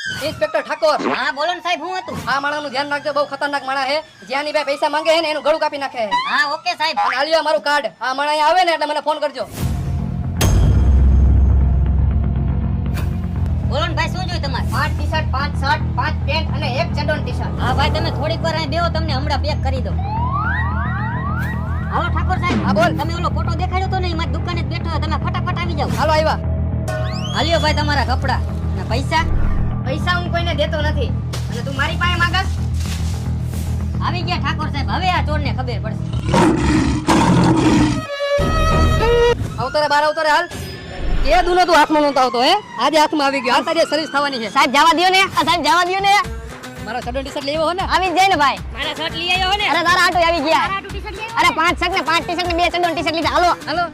Inspector Thakor, હા બોલો ને સાહેબ, હું હતું? આ માણસનું ધ્યાન રાખજો, બહુ ખતરનાક માણસ છે. જ્યાંની ભાઈ પૈસા માંગે છે ને એનું ગળું કાપી નાખે છે. હા ઓકે સાહેબ. અને આલ્યો મારું કાર્ડ. આ માણસ અહીંયા આવે ને એટલે મને ફોન કરજો. બોલો ને ભાઈ, શું જોઈએ તમારે? 5 ટી-શર્ટ, 5 શર્ટ, 5 પેન્ટ અને 1 ચડ્ડોન ટી-શર્ટ. હા ભાઈ, તમે થોડીક વાર અહીં બેહો, તમને હમણાં પેક કરી દઉં. હાલો ઠાકોર સાહેબ. હા બોલ. તમે ઓલો ફોટો દેખાડ્યો તો ને, મારી દુકાને જ બેઠો, તમે ફટાફટ આવી જાઓ. હાલો આવ્યા. હાલ્યો ભાઈ તમારા કપડા અને પૈસા. પૈસા હું કોઈને દેતો નથી અને તું મારી પાસે માંગસ. આવી ગયા ઠાકોર સાહેબ, હવે આ ચોરને ખબર પડશે. આવતો બાર આવતો રે હાલ. કે દુનો તું હાથમાં નહોતો આવતો હે? આજે હાથમાં આવી ગયો. હાલ તારી સર્વિસ થવાની છે. સાહેબ જવા દયો ને, સાહેબ જવા દયો ને. મારો ચડ્ડોન ટી-શર્ટ લેવો હો ને? આવી જ જાય ને ભાઈ. મારા શર્ટ લઈ આવ્યો હો ને? અરે તારા આટો આવી ગયા. અરે 5 શર્ટ ને 5 ટી-શર્ટ ને 2 ચડ્ડોન ટી-શર્ટ લીધા. હાલો હાલો.